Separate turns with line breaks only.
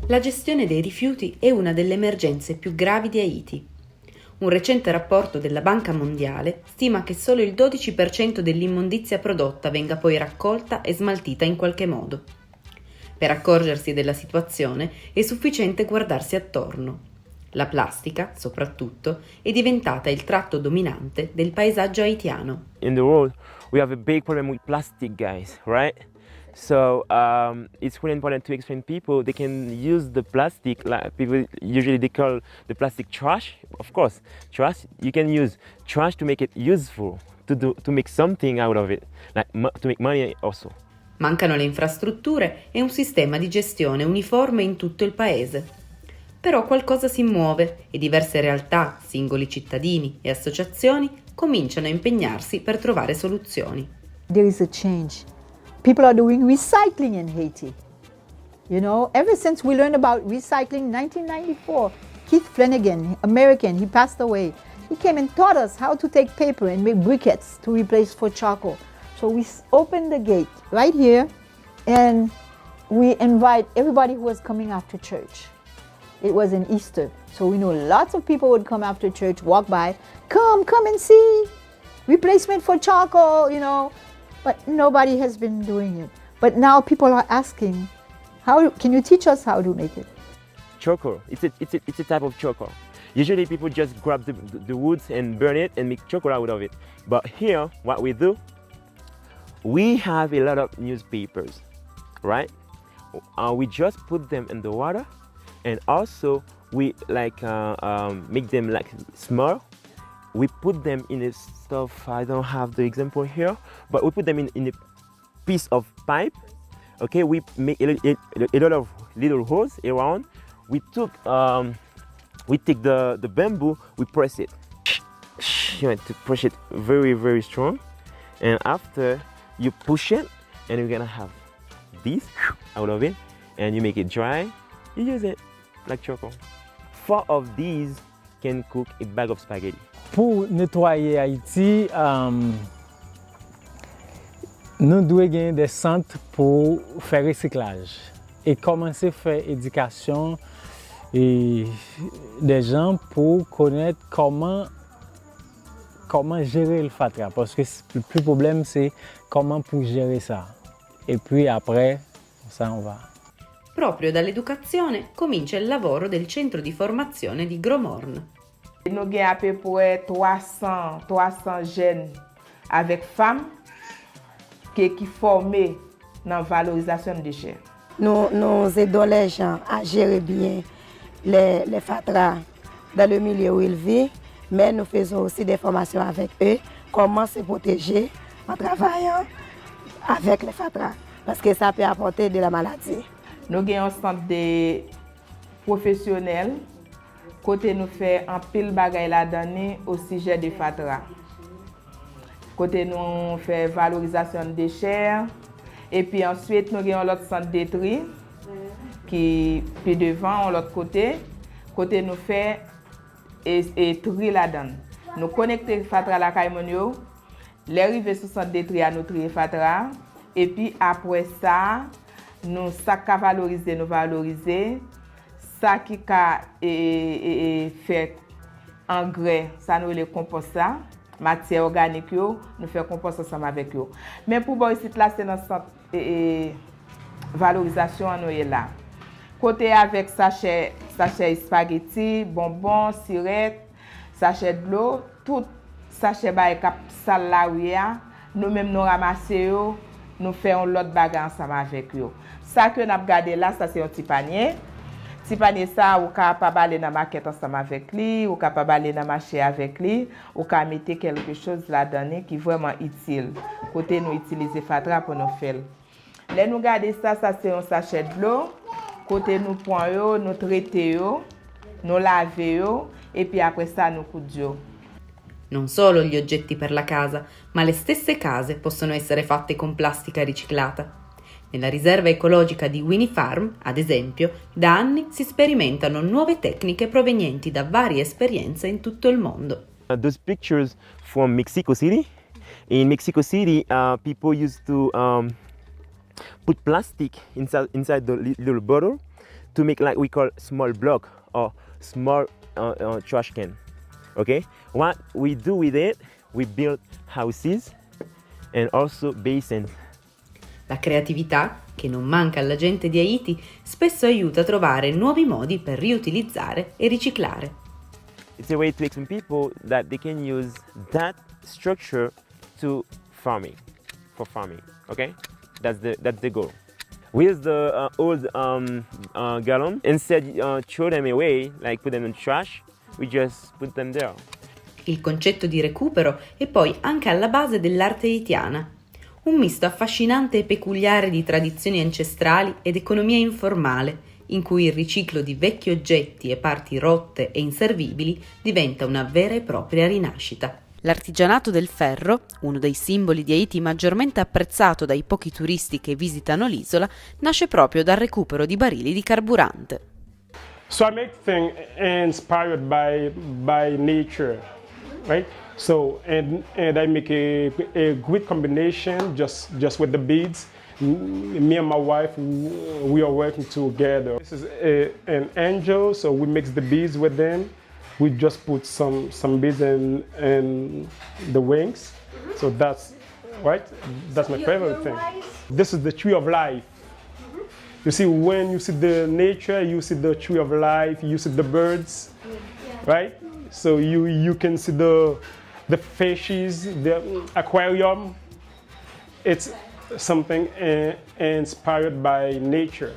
La gestione dei rifiuti è una delle emergenze più gravi di Haiti. Un recente rapporto della Banca Mondiale stima che solo il 12% dell'immondizia prodotta venga poi raccolta e smaltita in qualche modo. Per accorgersi della situazione è sufficiente guardarsi attorno. La plastica, soprattutto, è diventata il tratto dominante del paesaggio haitiano.
In the world, we have a big problem with plastic, guys, right? So it's really important to explain people they can use the plastic, like people usually they call the plastic trash. Of course, trash, you can use trash to make it useful, to make something out of it, like to make money also.
Mancano le infrastrutture e un sistema di gestione uniforme in tutto il paese. Però qualcosa si muove e diverse realtà, singoli cittadini e associazioni cominciano a impegnarsi per trovare soluzioni.
There is a change. People are doing recycling in Haiti. You know, ever since we learned about recycling in 1994, Keith Flanagan, American, he passed away. He came and taught us how to take paper and make briquettes to replace for charcoal. So we opened the gate right here and we invite everybody who was coming after church. It was an Easter, so we know lots of people would come after church, walk by, come and see, replacement for charcoal, you know. But nobody has been doing it. But now people are asking, can you teach us how to make it?
Charcoal, it's a type of charcoal. Usually people just grab the woods and burn it and make charcoal out of it. But here, what we do, we have a lot of newspapers, right? We just put them in the water, and also we make them like small. We put them in a stuff, I don't have the example here, but we put them in a piece of pipe. Okay, we make a lot of little holes around. We take the bamboo, we press it. You have to push it very, very strong. And after you push it, and you're gonna have this out of it, and you make it dry, you use it like charcoal. 4 of these can cook a bag of spaghetti.
Pour nettoyer Haïti, nous devons gagner des centres pour faire recyclage et commencer à faire éducation et des gens pour connaître comment gérer le fatras. Parce que le plus problème, c'est comment pour gérer ça. Et puis après, ça on va.
Proprio dall'educazione comincia il lavoro del centro di formazione di Gromorne.
Nous avons à peu près 300 jeunes avec femmes qui sont formés dans la valorisation des déchets.
Nous aidons les gens à gérer bien les fatras dans le milieu où ils vivent, mais nous faisons aussi des formations avec eux, comment se protéger en travaillant avec les fatras, parce que ça peut apporter de la maladie.
Nous avons un centre de professionnels. Côté nous fait un pile bagay la donner au sujet des fatras. Côté nous fait valorisation de déchets et puis ensuite nous avons l'autre centre de tri qui puis devant l'autre côté nous fait et tri la donne. Nous connecter fatra la kaymonio, les arriver sur centre de tri à nous trier fatra et puis après ça nous ça valoriser nous valoriser. Ça qui a fait engrais, ça nous le compost ça, matière organique nous fait compost ensemble avec eux. Mais pour voir ici là c'est notre valorisation nous est là. Côté avec sachet spaghetti, bonbons, sirette, sachet de l'eau, tout sachet bail cap salaria, nous même nous ramasser nous faisons l'autre bagarre ensemble avec eux. Ça que nous avons gardé là, ça c'est un petit panier. Si panier ça, ou capable aller dans market ensemble avec lui, ou capable aller dans marché avec lui, ou capable mettre quelque chose là-dedans qui est vraiment utile. Côté nous utiliser fatra pour nous faire. Là nous garder ça c'est un sachet de l'eau. Côté nous prend nous traiter nous laver et puis après ça nous coudre.
Non solo gli oggetti per la casa, ma le stesse case possono essere fatte con plastica riciclata. Nella riserva ecologica di Winnie Farm, ad esempio, da anni si sperimentano nuove tecniche provenienti da varie esperienze in tutto il mondo.
Those pictures from Mexico City. In Mexico City, people used to put plastic inside the little bottle. to make like we call small block or small trash can. Okay, what we do with it, we build houses and also basins.
La creatività, che non manca alla gente di Haiti, spesso aiuta a trovare nuovi modi per riutilizzare e riciclare.
It's a way to explain people that they can use that structure to farming, for farming. Okay, that's the goal. With the old gallon, instead throw them away, like put them in trash, we just put them there.
Il concetto di recupero è poi anche alla base dell'arte haitiana, un misto affascinante e peculiare di tradizioni ancestrali ed economia informale, in cui il riciclo di vecchi oggetti e parti rotte e inservibili diventa una vera e propria rinascita. L'artigianato del ferro, uno dei simboli di Haiti maggiormente apprezzato dai pochi turisti che visitano l'isola, nasce proprio dal recupero di barili di carburante.
So I make things inspired by nature, right? So and I make a great combination just with the beads. Me and my wife, we are working together. This is an angel, so we mix the beads with them. We just put some beads in the wings. So that's right. That's my favorite thing. This is the tree of life. You see, when you see the nature, you see the tree of life, you see the birds, right? So you can see the fishes, the aquarium. It's something inspired by nature.